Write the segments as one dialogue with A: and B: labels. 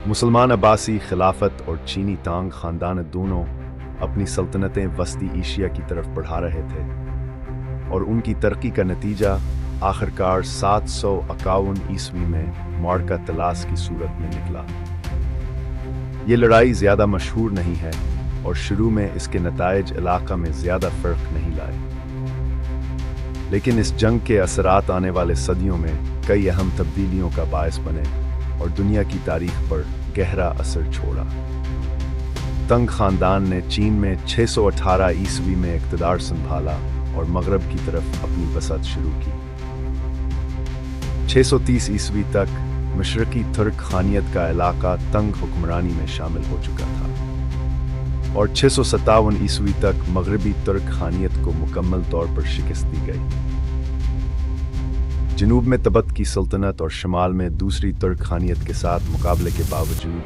A: मुसलमान अब्बासी खिलाफत और चीनी तांग ख़ानदान दोनों अपनी सल्तनतें वस्ती एशिया की तरफ बढ़ा रहे थे और उनकी तरक्की का नतीजा आखिरकार 751 ईस्वी में मार्का तलास की सूरत में निकला। ये लड़ाई ज़्यादा मशहूर नहीं है और शुरू में इसके नताइज इलाका में ज़्यादा फ़र्क नहीं लाए, लेकिन इस जंग के असरात आने वाले सदियों में कई अहम तब्दीलियों का बायस बने और दुनिया की तारीख पर गहरा असर छोड़ा। तंग खानदान ने चीन में 618 ईस्वी में इक़्तिदार संभाला और मगरब की तरफ अपनी बसत शुरू की। 630 ईस्वी तक मशरकी तुर्क खानियत का इलाका तंग हुक्मरानी में शामिल हो चुका था और 657 ईस्वी तक मगरबी तुर्क खानियत को मुकम्मल तौर पर शिकस्त दी गई। जनूब में तबत की सल्तनत और शमाल में दूसरी तुर्क खानियत के साथ मुकाबले के बावजूद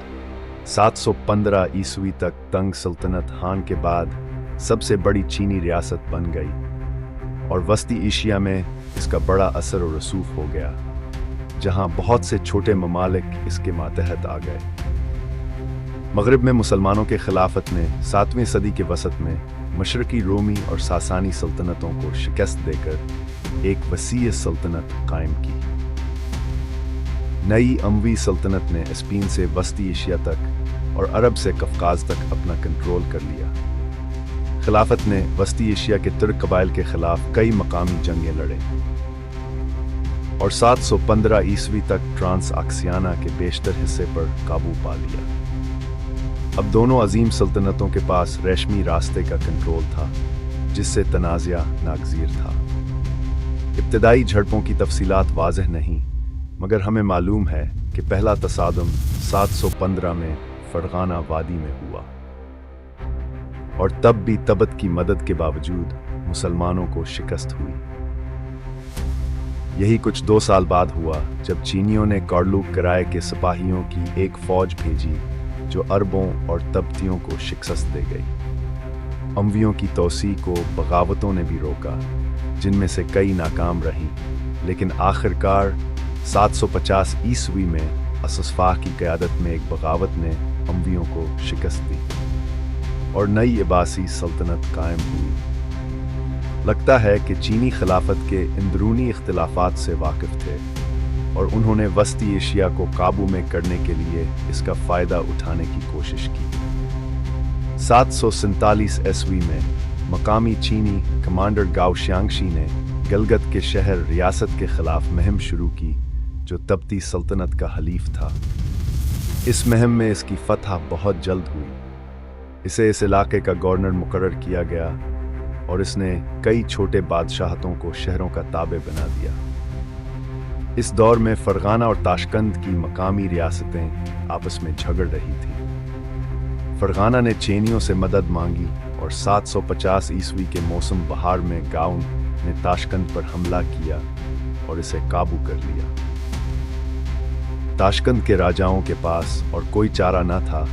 A: 715 ईस्वी तक तंग सल्तनत हान के बाद सबसे बड़ी चीनी रियासत बन गई और वस्ती एशिया में इसका बड़ा असर और रसूख हो गया, जहां बहुत से छोटे ममालिक इसके मातहत आ गए। मगरिब में मुसलमानों के खिलाफत ने 7वीं सदी के वसत में मशरकी रोमी और सासानी सल्तनतों को शिकस्त देकर एक वसीय सल्तनत कायम की। नई अमवी सल्तनत ने स्पेन से वस्ती एशिया तक और अरब से कफकाज तक अपना कंट्रोल कर लिया। खिलाफत ने वस्ती एशिया के तुर्क कबाइल के खिलाफ कई मकामी जंगें लड़े और 715 ईस्वी तक ट्रांस आक्सियाना के बेशतर हिस्से पर काबू पा लिया। अब दोनों अजीम सल्तनतों के पास रेशमी रास्ते का कंट्रोल था, जिससे तनाज़ा नागज़ीर था। इब्तदाई झड़पों की तफसीलात वाज़ेह नहीं, मगर हमें मालूम है कि पहला तसादम 715 में फरगाना वादी में हुआ और तब भी तबत की मदद के बावजूद मुसलमानों को शिकस्त हुई। यही कुछ 2 साल बाद हुआ जब चीनियों ने कार्लुक कराए के सिपाहियों की एक फौज भेजी जो अरबों और तबतियों को शिकस्त दे गई। अमवियों की तौसी को बगावतों ने भी रोका, जिनमें से कई नाकाम रहीं, लेकिन आखिरकार 750 ईस्वी में असस्फाह की क़यादत में एक बगावत ने अमवियों को शिकस्त दी और नई अब्बासी सल्तनत कायम हुई। लगता है कि चीनी खिलाफत के अंदरूनी इख्तिलाफात से वाकिफ थे और उन्होंने वस्ती एशिया को काबू में करने के लिए इसका फ़ायदा उठाने की कोशिश की। 747 ईस्वी में मकामी चीनी कमांडर गाओ शियांगशी ने गलगत के शहर रियासत के खिलाफ मुहिम शुरू की, जो तबती सल्तनत का हलीफ था। इस मुहिम में इसकी फतह बहुत जल्द हुई। इसे इस इलाके का गवर्नर मुकर्रर किया गया और इसने कई छोटे बादशाहतों को शहरों का ताबे बना दिया। इस दौर में फरगाना और ताशकंद की मकामी रियासतें आपस में झगड़ रही थीं। फरगाना ने चीनियों से मदद मांगी और 750 ईस्वी के मौसम बहार में गाउन ने ताशकंद पर हमला किया और इसे काबू कर लिया। ताशकंद के राजाओं के पास और कोई चारा न था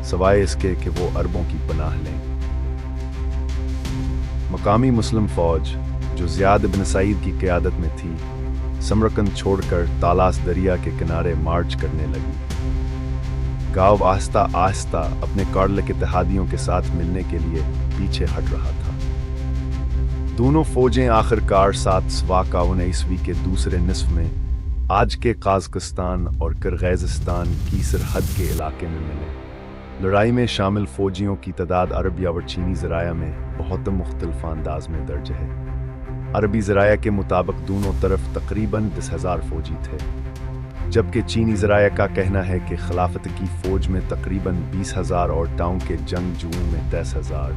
A: सवाए इसके कि वो अरबों की पनाह लें। मकामी मुस्लिम फौज जो ज़ियाद इब्न सईद की क़यादत में थी, समरकंद छोड़कर तालास दरिया के किनारे मार्च करने लगी। गाँव आहिस्ता आहिस्ता अपने कार्लक इत्तेहादियों के साथ मिलने के लिए पीछे हट रहा था। दोनों फौजें आखिरकार 751 ईस्वी के दूसरे निस्फ में आज के काज़किस्तान और किर्गिज़स्तान की सरहद के इलाके में मिले। लड़ाई में शामिल फौजियों की तादाद अरब या चीनी ज़राया में बहुत मुख्तलिफ अंदाज में दर्ज है। अरबी ज़राया के मुताबिक दोनों तरफ तकरीबन 10,000 फौजी थे, जबकि चीनी ज़राया का कहना है कि खिलाफत की फ़ौज में तकरीबन 20,000 और टाउन के जंगजुओं में 10,000।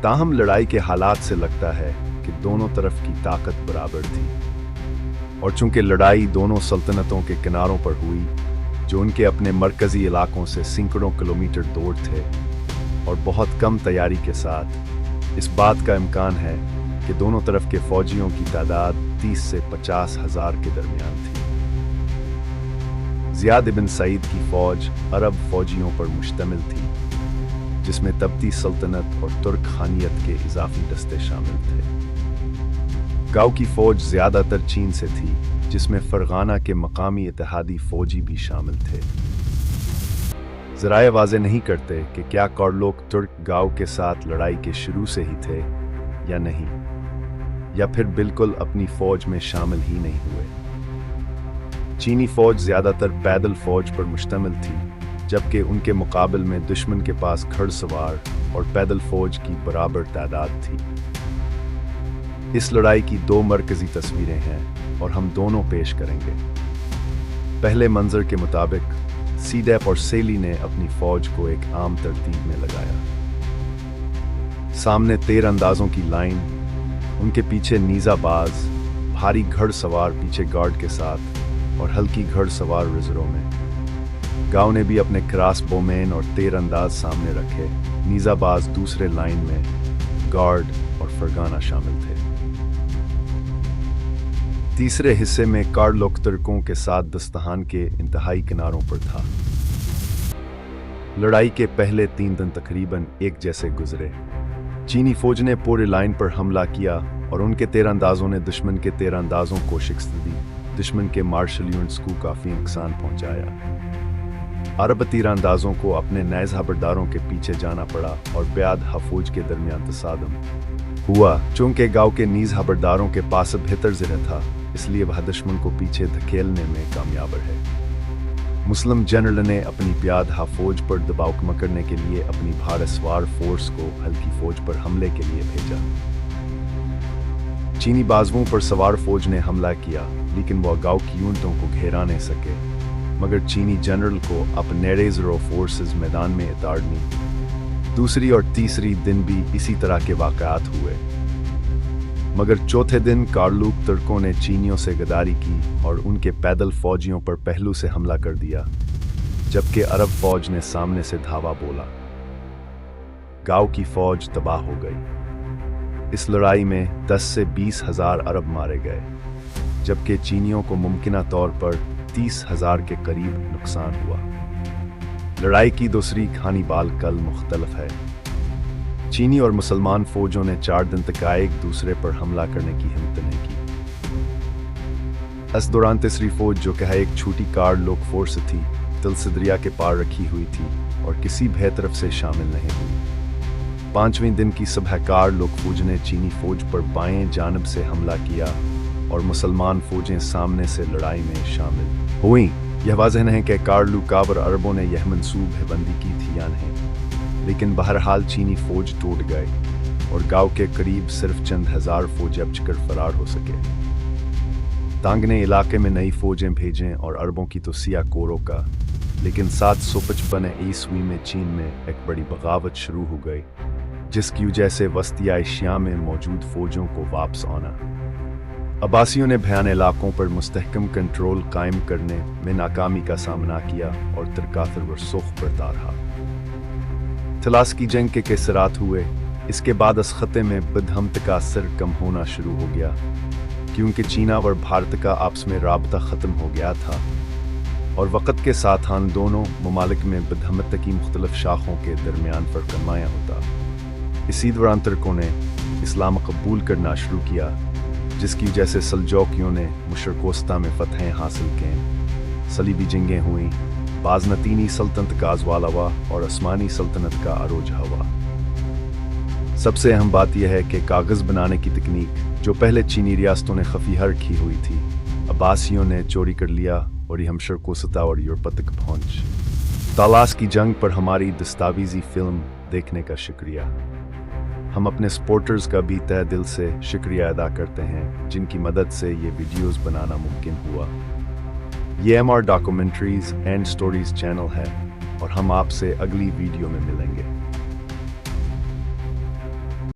A: ताहम लड़ाई के हालात से लगता है कि दोनों तरफ की ताकत बराबर थी और चूंकि लड़ाई दोनों सल्तनतों के किनारों पर हुई, जो उनके अपने मरकज़ी इलाकों से सैकड़ों किलोमीटर दूर थे और बहुत कम तैयारी के साथ, इस बात का इम्कान है कि दोनों तरफ के फौजियों की तादाद 30 से 50 हज़ार के दरमियान थी। ज़ियाद इब्न सईद की फौज अरब फौजियों पर मुश्तमिल थी, जिसमें तबती सल्तनत और तुर्क खानियत के इजाफी दस्ते शामिल थे। गाँव की फौज ज़्यादातर चीन से थी, जिसमें फरगाना के मकामी इत्तेहादी फौजी भी शामिल थे। ज़राए वाज़े नहीं करते कि क्या कार्लोक तुर्क गांव के साथ लड़ाई के शुरू से ही थे या नहीं, या फिर बिल्कुल अपनी फौज में शामिल ही नहीं हुए। चीनी फौज ज़्यादातर पैदल फौज पर मुश्तमिल थी, जबकि उनके मुकाबले में दुश्मन के पास घुड़सवार और पैदल फौज की बराबर तादाद थी। इस लड़ाई की दो मरकजी तस्वीरें हैं और हम दोनों पेश करेंगे। पहले मंजर के मुताबिक सीडेप और सेली ने अपनी फौज को एक आम तरतीब में लगाया। सामने तीरंदाजों की लाइन, उनके पीछे नीजाबाज, भारी घुड़सवार पीछे गार्ड के साथ और हल्की घुड़सवार रिजर्व में। गांव ने भी अपने क्रॉस बोमैन और तीरंदाज सामने रखे। नीजाबाज दूसरे लाइन में, गार्ड और फरगाना शामिल थे। तीसरे हिस्से में कार्लोक तुर्कों के साथ दस्तहान के इंतहाई किनारों पर था। लड़ाई के पहले 3 दिन तकरीबन एक जैसे गुजरे। चीनी फौज ने पूरे लाइन पर हमला किया और उनके तीरंदाजों ने दुश्मन के तीरंदाजों को शिकस्त दी। दुश्मन के मार्शल यूनिट्स को काफी नुकसान पहुंचाया। अरब तीरंदाजों को अपने नैज़ हवलदारों के पीछे जाना पड़ा और ब्याद फौज के दरमियान तसादम हुआ। चूंकि गांव के नीज़ हवलदारों के पास बेहतर ज़रा था, इसलिए वह दुश्मन को पीछे धकेलने में कामयाब रहे। मुस्लिम जनरल ने अपनी ब्याद फौज पर दबाव कम करने के लिए अपनी भार सवार फोर्स को हल्की फौज पर हमले के लिए भेजा। चीनी बाजुओं पर सवार फौज ने हमला किया, लेकिन वह गांव की यूनिटों को घेरा नहीं सके। मगर चीनी जनरल को अपने रिजर्व फोर्सेस मैदान में उतारनी। दूसरी और तीसरी दिन भी इसी तरह के वाक़यात हुए, मगर चौथे दिन कार्लूक तुर्कों ने चीनियों से गद्दारी की और उनके पैदल फौजियों पर पहलू से हमला कर दिया, जबकि अरब फौज ने सामने से धावा बोला। गांव की फौज तबाह हो गई। इस लड़ाई में 10 से 20 हजार अरब मारे गए, जबकि चीनियों को मुमकिना तौर पर 30,000 के करीब नुकसान हुआ। लड़ाई की दूसरी कहानी बालकल मुख्तलफ है। चीनी और मुसलमान फौजों ने 4 दिन तक एक दूसरे पर हमला करने की हिम्मत नहीं की। इस दौरान तीसरी फौज, जो कि एक छोटी कार्लोक फोर्स थी, तिलस दरिया के पार रखी हुई थी और किसी भी तरफ से शामिल नहीं हुई। 5वें दिन की सुबह कार्लोक फौज ने चीनी फौज पर बाएं जानिब से हमला किया और मुसलमान फौजें सामने से लड़ाई में शामिल हुईं। यह वाज़ह नहीं कि कार्लूक और अरबों ने यह मंसूबेबंदी की थी या नहीं, लेकिन बहरहाल चीनी फौज टूट गए और गांव के करीब सिर्फ चंद हजार फौजी बचकर फरार हो सके। तांग ने इलाके में नई फौजें भेजें और अरबों की तो सियाको रोका, लेकिन 755 ईस्वी में चीन में एक बड़ी बगावत शुरू हो गई, जिसकी वजह से वस्तिया एशिया में मौजूद फौजों को वापस आना। अब्बासियों ने भयान इलाकों पर मुस्तहकम कंट्रोल कायम करने में नाकामी का सामना किया और तिरकातर वरसुख बढ़ता रहा। तलास की जंग के कसरात हुए। इसके बाद इस खत्े में बदहमत का असर कम होना शुरू हो गया, क्योंकि चीना और भारत का आपस में राबता ख़त्म हो गया था और वक़्त के साथ हम दोनों ममालिक में बदहमत की मुख्तलिफ शाखों के दरमियान फ़र्क नुमायां होता। इसी दौरान तुर्कों ने इस्लाम कबूल करना शुरू किया, जिसकी वजह से सल्जोकियों ने मशरिक़ वस्ता में फ़तहें हासिल की। सलीबी जंगें हुईं, बाज़नतीनी सल्तनत का आज़वाल हुआ और उस्मानी सल्तनत का अरोज हुआ। सबसे अहम बात यह है कि कागज़ बनाने की तकनीक, जो पहले चीनी रियासतों ने खफीहा रखी हुई थी, अब्बासियों ने चोरी कर लिया और ये हम शर्क़ वस्ता और यूरोप तक पहुँच। तालास की जंग पर हमारी दस्तावेज़ी फ़िल्म देखने का शुक्रिया। हम अपने सपोर्टर्स का भी तहे दिल से शुक्रिया अदा करते हैं, जिनकी मदद से ये वीडियोस बनाना मुमकिन हुआ। ये MR documentaries and stories channel है और हम आपसे अगली वीडियो में मिलेंगे।